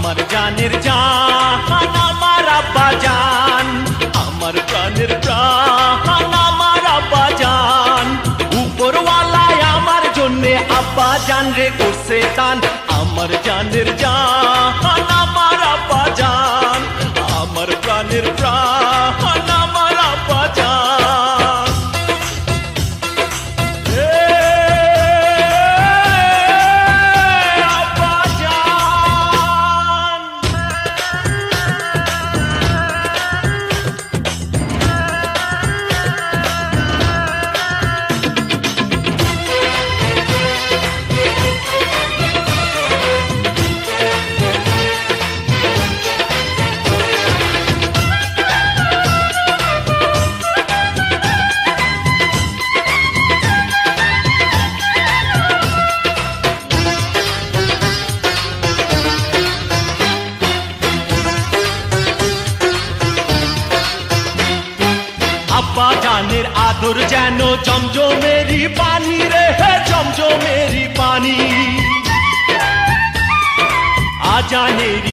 আমার জানের জান আমার আব্বা জান, আমার প্রাণের প্রাণ আমার আব্বা জান। উপরওয়ালায় আমার জন্যে আব্বা জান রে করছে দান। আমার জানের জান আমার আব্বা জান, আমার প্রাণের প্রাণ আমার আব্বা জান। আব্বা জান। আব্বা জানের আদর যেন জমজমেরি পানি রে, জমজমেরি পানি। আজানেরি